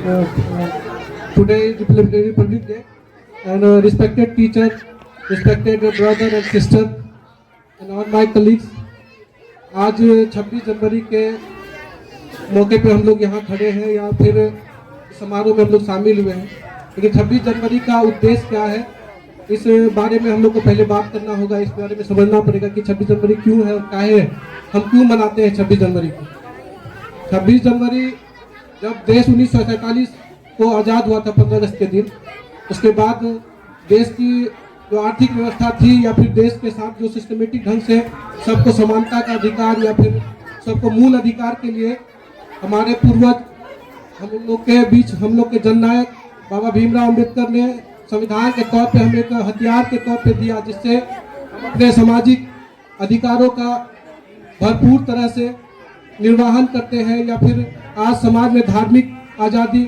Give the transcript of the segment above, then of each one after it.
Today is Republic Day, and respected teacher, respected brother and sister, and all my colleagues, आज 26 जनवरी के मौके पे हम लोग यहाँ खड़े हैं या फिर समारोह में हम लोग शामिल हुए हैं। लेकिन 26 जनवरी का उद्देश्य क्या है, इस बारे में हम लोग को पहले बात करना होगा। इस बारे में समझना पड़ेगा कि 26 जनवरी क्यों है और काहे है, हम क्यों मनाते हैं 26 जनवरी को। 26 जनवरी जब देश 1947 को आज़ाद हुआ था 15 अगस्त के दिन, उसके बाद देश की जो आर्थिक व्यवस्था थी या फिर देश के साथ जो सिस्टमेटिक ढंग से सबको समानता का अधिकार या फिर सबको मूल अधिकार के लिए हमारे पूर्वज हम लोग के बीच हम लोग के जननायक बाबा भीमराव अंबेडकर ने संविधान के तौर पे हमें एक हथियार के तौर पे दिया, जिससे हम अपने सामाजिक अधिकारों का भरपूर तरह से निर्वहन करते हैं। या फिर आज समाज में धार्मिक आज़ादी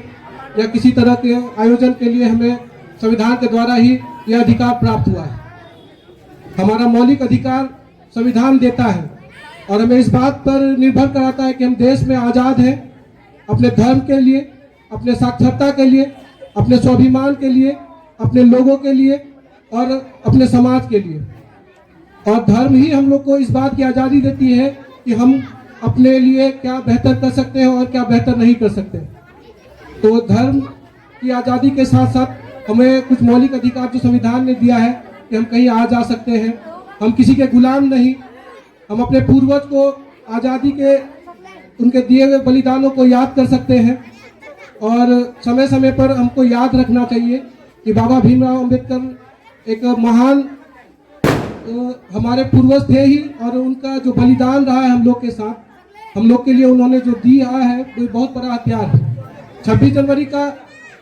या किसी तरह के आयोजन के लिए हमें संविधान के द्वारा ही यह अधिकार प्राप्त हुआ है। हमारा मौलिक अधिकार संविधान देता है और हमें इस बात पर निर्भर कराता है कि हम देश में आज़ाद हैं, अपने धर्म के लिए, अपने साक्षरता के लिए, अपने स्वाभिमान के लिए, अपने लोगों के लिए और अपने समाज के लिए। और धर्म ही हम लोग को इस बात की आज़ादी देती है कि हम अपने लिए क्या बेहतर कर सकते हैं और क्या बेहतर नहीं कर सकते। तो धर्म की आज़ादी के साथ साथ हमें कुछ मौलिक अधिकार जो संविधान ने दिया है कि हम कहीं आ जा सकते हैं, हम किसी के गुलाम नहीं, हम अपने पूर्वज को आज़ादी के उनके दिए हुए बलिदानों को याद कर सकते हैं। और समय समय पर हमको याद रखना चाहिए कि बाबा भीमराव अंबेडकर एक महान हमारे पूर्वज थे ही, और उनका जो बलिदान रहा है हम लोग के साथ, हम लोग के लिए उन्होंने जो दिया है वो बहुत बड़ा हथियार है। 26 जनवरी का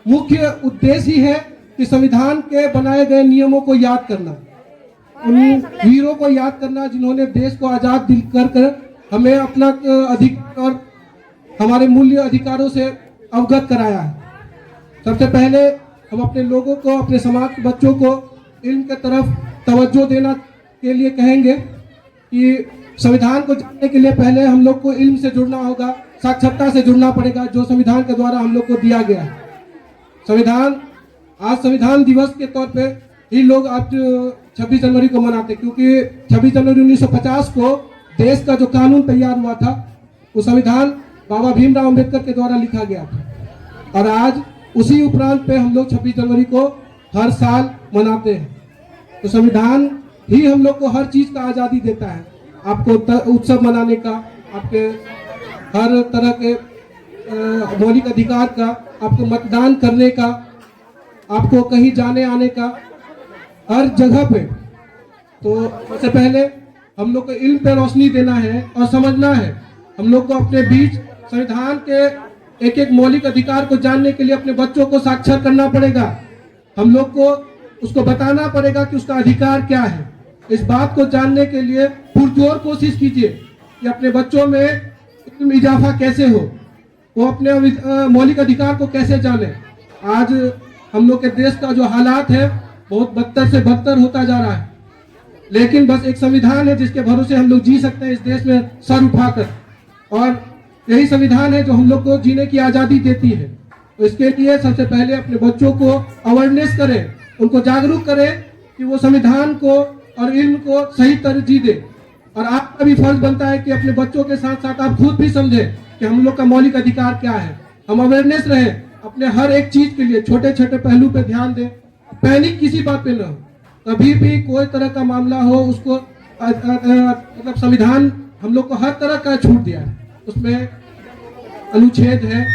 मुख्य उद्देश्य ही है कि संविधान के बनाए गए नियमों को याद करना, उन वीरों को याद करना जिन्होंने देश को आज़ाद कर हमें अपना अधिकार और हमारे मूल्य अधिकारों से अवगत कराया है। सबसे पहले हम अपने लोगों को, अपने समाज के बच्चों को इल्म के तरफ तवज्जो देना के लिए कहेंगे कि संविधान को जानने के लिए पहले हम लोग को इल्म से जुड़ना होगा, साक्षरता से जुड़ना पड़ेगा, जो संविधान के द्वारा हम लोग को दिया गया है। संविधान आज संविधान दिवस के तौर पे ही लोग आज 26 जनवरी को मनाते, क्योंकि 26 जनवरी 1950 को देश का जो कानून तैयार हुआ था वो संविधान बाबा भीमराव अंबेडकर के द्वारा लिखा गया था। और आज उसी उपरांत पे हम लोग 26 जनवरी को हर साल मनाते हैं। तो संविधान ही हम लोग को हर चीज़ का आज़ादी देता है, आपको उत्सव मनाने का, आपके हर तरह के मौलिक अधिकार का, आपको मतदान करने का, आपको कहीं जाने आने का, हर जगह पे। तो सबसे पहले हम लोग को इल्म पे रोशनी देना है और समझना है। हम लोग को अपने बीच संविधान के एक एक मौलिक अधिकार को जानने के लिए अपने बच्चों को साक्षर करना पड़ेगा। हम लोग को उसको बताना पड़ेगा कि उसका अधिकार क्या है। इस बात को जानने के लिए पुरजोर कोशिश कीजिए कि अपने बच्चों में इजाफा कैसे हो, वो अपने मौलिक अधिकार को कैसे जाने। आज हम लोग के देश का जो हालात है बहुत बदतर से बदतर होता जा रहा है, लेकिन बस एक संविधान है जिसके भरोसे हम लोग जी सकते हैं इस देश में सर उठाकर, और यही संविधान है जो हम लोग को जीने की आज़ादी देती है। तो इसके लिए सबसे पहले अपने बच्चों को अवेयरनेस करें, उनको जागरूक करें कि वो संविधान को और इल्म को सही तरजीह दे। और आपका भी फर्ज बनता है कि अपने बच्चों के साथ साथ आप खुद भी समझें कि हम लोग का मौलिक अधिकार क्या है। हम अवेयरनेस रहे अपने हर एक चीज के लिए, छोटे छोटे पहलू पे ध्यान दें, पैनिक किसी बात पे न हो। कभी भी कोई तरह का मामला हो उसको मतलब संविधान हम लोग को हर तरह का छूट दिया है, उसमें अनुच्छेद है।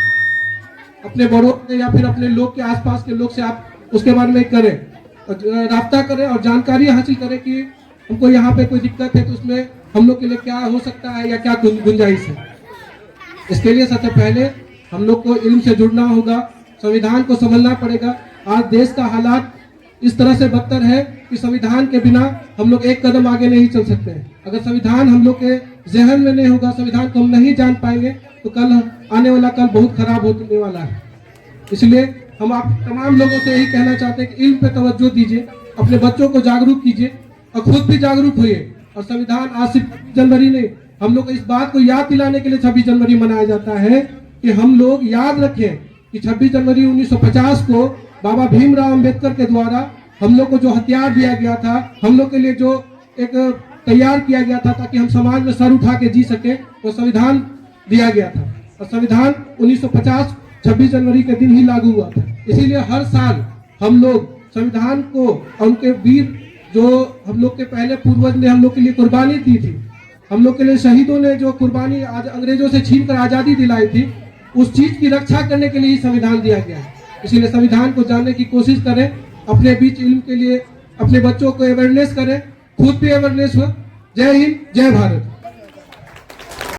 अपने बड़ों से या फिर अपने लोग के आसपास के लोग से आप उसके बारे में करें, राब्ता करें और जानकारी हासिल करें कि हमको यहाँ पे कोई दिक्कत है तो उसमें हम लोग के लिए क्या हो सकता है या क्या गुंजाइश है। इसके लिए सबसे पहले हम लोग को इल्म से जुड़ना होगा, संविधान को समझना पड़ेगा। आज देश का हालात इस तरह से बदतर है कि संविधान के बिना हम लोग एक कदम आगे नहीं चल सकते हैं। अगर संविधान हम लोग के जहन में नहीं होगा, संविधान को हम नहीं जान पाएंगे, तो कल आने वाला कल बहुत खराब होने वाला है। इसलिए हम आप तमाम लोगों से यही कहना चाहते हैं कि इल्म पे तवज्जो दीजिए, अपने बच्चों को जागरूक कीजिए और खुद भी जागरूक होइए। और संविधान आज सिर्फ 26 जनवरी नहीं, हम लोग इस बात को याद दिलाने के लिए 26 जनवरी मनाया जाता है कि हम लोग याद रखें कि 26 जनवरी 1950 को बाबा भीमराव अंबेडकर के द्वारा हम लोग को जो हथियार दिया गया था, हम लोग के लिए जो एक तैयार किया गया था ताकि हम समाज में सर उठा के जी सके, वो संविधान दिया गया था। और संविधान 1950 26 जनवरी के दिन ही लागू हुआ था। इसीलिए हर साल हम लोग संविधान को और उनके वीर जो हम लोग के पहले पूर्वज ने हम लोग के लिए कुर्बानी दी थी, हम लोग के लिए शहीदों ने जो कुर्बानी आज अंग्रेजों से छीन कर आजादी दिलाई थी, उस चीज की रक्षा करने के लिए ही संविधान दिया गया है। इसीलिए संविधान को जानने की कोशिश करें, अपने बीच इल्म के लिए अपने बच्चों को अवेयरनेस करें, खुद भी अवेयरनेस हो। जय हिंद, जय भारत।